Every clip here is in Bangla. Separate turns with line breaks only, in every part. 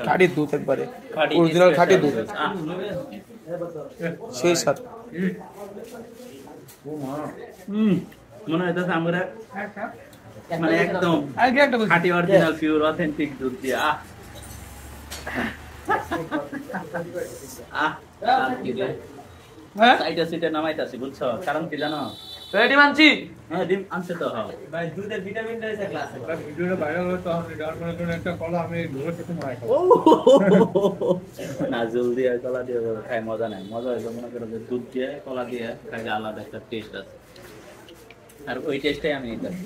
খাঁটি দুধ একবারে অরিজিনাল খাঁটি দুধ সেই সাথে
মনে হইতেছে আমরা মানে একদম খাঁটি অরিজিনাল পিওর অথেন্টিক দুধ দিয়ে সাইডে সিটে নামাইতাছি বুঝছো কারণ কি জানো
ডিম আনছি
হ্যাঁ ডিম আনছে তো হ্যাঁ
ভাই দুধের ভিটামিন রয়েছে ক্লাসে ভিডিওটা ভাইরাল হলো তো আমি ডাউনলোড করে একটা কলা আমি ধরে খেতে মারাই
না জলদি আর কলা দিয়ে খাই মজা নাই মজা হইলো মনে করো যে দুধ দিয়ে কলা দিয়ে খাইলে আলাদা একটা টেস্ট আছে আর ওই টেস্টটাই আমি নিতেছি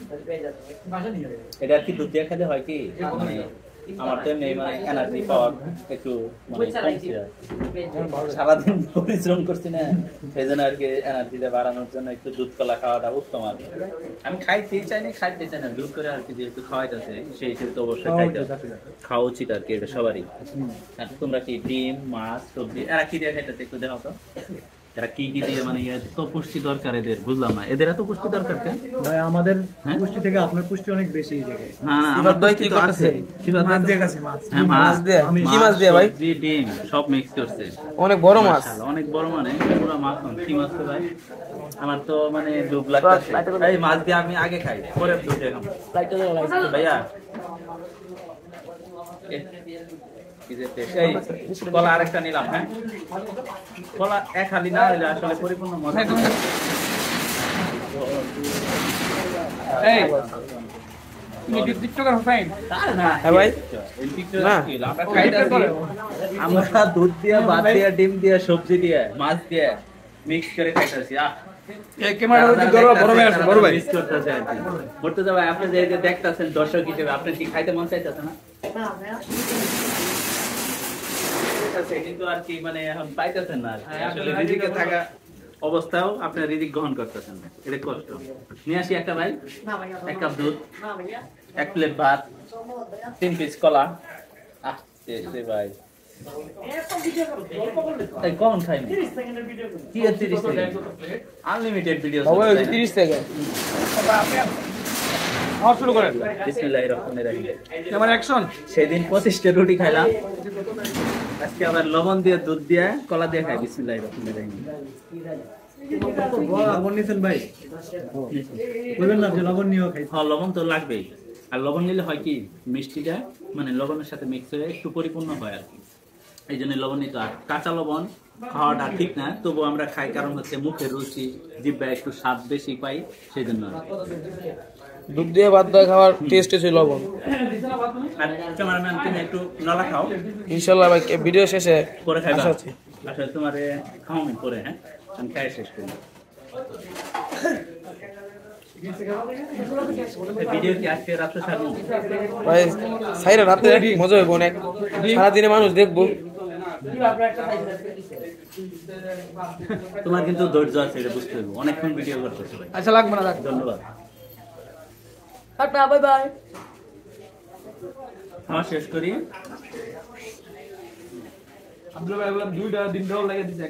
এটা কি দুধ দিয়ে খেলে হয় কি মানে আমার তো এমনি মানে এনার্জি পাওয়ার একটু মানে সারাদিন পরিশ্রম করছি না সেই জন্য আর কি এনার্জিটা বাড়ানোর জন্য একটু দুধ কলা খাওয়াটা উত্তম আর আমি খাইতেই চাই না দুধ করে আর কি যেহেতু খাওয়াইতেছে সেই হিসেবে তো অবশ্যই খাওয়া উচিত আর কি এটা সবারই। আর তোমরা কি ডিম মাছ সবজি এরা কি দিয়ে খাইতেছে একটু দেখো তো এরা কি কি দিয়ে মানে এত পুষ্টি দরকার এদের বুঝলাম না এদের এত পুষ্টি দরকার কেন
ভাই আমাদের পুষ্টি থেকে আপনার পুষ্টি অনেক বেশি এই জায়গায়।
হ্যাঁ আমার দই কি করতেছে
মাছ দিয়ে কাছে মাছ
হ্যাঁ মাছ দিয়ে কি মাছ দিয়ে ভাই
ডিম সব মিক্স করছে
অনেক বড় মাছ
অনেক বড় মানে পুরো মাছ কি মাছ তো ভাই আমার তো মানে লোভ লাগতেছে এই মাছ দিয়ে আমি আগে খাই পরে দুধ দিয়ে খাবো ভাইয়া কলা আরেকটা নিলাম হ্যাঁ কলা এক হালি না হলে আসলে পরিপূর্ণ মজা আমরা দুধ দিয়ে ভাত দিয়ে ডিম দিয়ে সবজি দিয়ে মাছ দিয়ে মিক্স করে খাইতেছি আপনি যে দেখতেছেন দর্শক হিসেবে আপনি কি খাইতে মন চাইতেছে না কিন্তু আর কি মানে এখন পাইতেছেন না আসলে রিজিকে থাকা অবস্থাও আপনি রিজিক গ্রহণ করতেছেন না এটা কষ্ট নিয়ে আসি একটা ভাই এক কাপ দুধ এক প্লেট ভাত 3 পিস কলা ভাই কখন খাইনি কি 30 সেকেন্ড আনলিমিটেড ভিডিও
30 সেকেন্ড শুরু করেন
বিসমিল্লাহির রহমানির রহিম
আমার অ্যাকশন
সেদিন 25টা রুটি খাইলাম আজকে আবার লবণ দিয়ে দুধ দিয়ে কলা দিয়ে খাই বিসমিল্লাহির রহমানির রহিম
লবণ নিছেন ভাই বলবেন না যে লবণ নিও খাই
হ্যাঁ লবণ তো লাগবেই আর লবণ নিলে হয় কি মিষ্টিটা মানে লবণের সাথে মিক্স হয়ে একটু পরিপূর্ণ হয় আর কি এই জন্য লবণ নিতে আর কাঁচা লবণ খাওয়াটা ঠিক না তবু আমরা খাই কারণ হচ্ছে মুখের রুচি জিহ্বায় একটু স্বাদ বেশি পাই সেই জন্য
দুধ দিয়ে ভাত দিয়ে খাওয়ার টেস্ট আছে লবণ
আর ক্যামেরাম্যান তুমি একটু নলা খাও
ইনশাআল্লাহ ভাই ভিডিও শেষে
পরে খাইবা আসলে তোমারে খাওয়াই পরে হ্যাঁ আমি খাই শেষ করি ভিডিও কি আজকে রাতে ছাড়বো
ভাই সাইরা রাতে মজা হবে অনেক সারা দিনে মানুষ দেখবো
তোমার কিন্তু ধৈর্য আছে এটা বুঝতে হবে অনেকক্ষণ ভিডিও করতেছো ভাই
আচ্ছা লাগবে না
ধন্যবাদ
টাটা বাই বাই
আমার শেষ করি
আব্দুল ভাই বললাম দুইটা দিন ধরে লাগিয়ে দিছে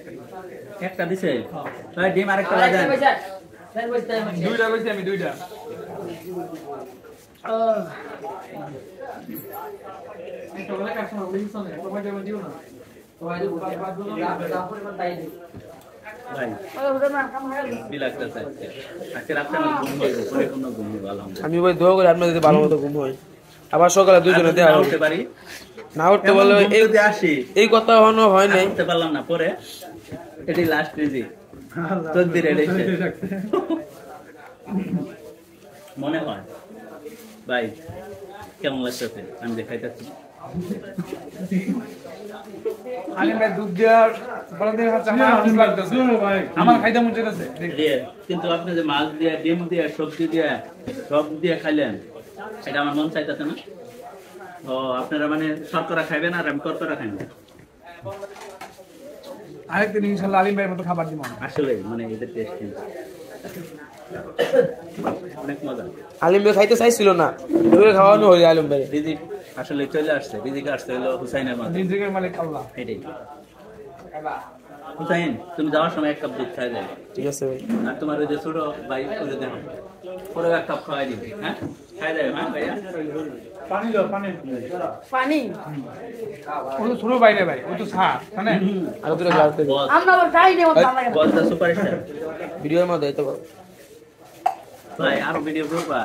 একটা দিছে ভাই ডিম আরেকটা লাগান
দুইটা কইছি আমি দুইটা এটা বলে কাছে ওই শুনে তোমার যেমন দিও না
ভাই
আমি ভাই দোয়া করি আপনার যদি ভালো মতো ঘুম হয় আবার সকালে দুজনে দেওয়া
উঠতে পারি
না উঠতে বললে এই কথা এখনো হয় নাই
উঠতে পারলাম না পরে এটি লাস্ট রিজিক তকদির এটাই মনে হয় ভাই কেমন লাগতেছে আমি দেখাইতেছি
আলিম ভাই দুধ দেওয়ার বলদের হাতে আমার লাগতেছে আমার খাইতে মন চাইতেছে
কিন্তু আপনি যে মাছ দিয়ে ডিম দিয়ে সবজি দিয়ে সব দিয়ে খাইলেন এটা আমার মন চাইতেছে না ও আপনারা মানে শর্করা খাইবেন আর আমি কর্করা খাইব
আরেকদিন ইনশাআল্লাহ আলিম ভাইয়ের মতো খাবার দিব
আসলে মানে এদের টেস্ট অনেক মজা
আলিম ভাই খাইতে চাইছিল না ওই খাওয়ানো হয়ে আলিম ভাই
রিজিক আসলে চলে আসছে রিজিক আসছে হলো হুসাইনের মাঝে
রিজিকের মালিক আল্লাহ
এটাই হুসাইন তুমি যাওয়ার সময় এক কাপ দুধ খাই যাবে
ঠিক আছে ভাই
আর তোমার ওই যে ছোট ভাই করে দেখো পুরো এক কাপ খাওয়াই দিবি হ্যাঁ খাই যাবে হ্যাঁ ভাইয়া
পানি
ও তো ছোট বাইরে ভাই ও তো ছাড় জানেন
আর দুটো গ্লাস দে
বস
আমরা আবার খাই নেব আমরা
বসটা সুপারস্টার
ভিডিওর মধ্যে তো
ভাই আরো ভিডিও করবা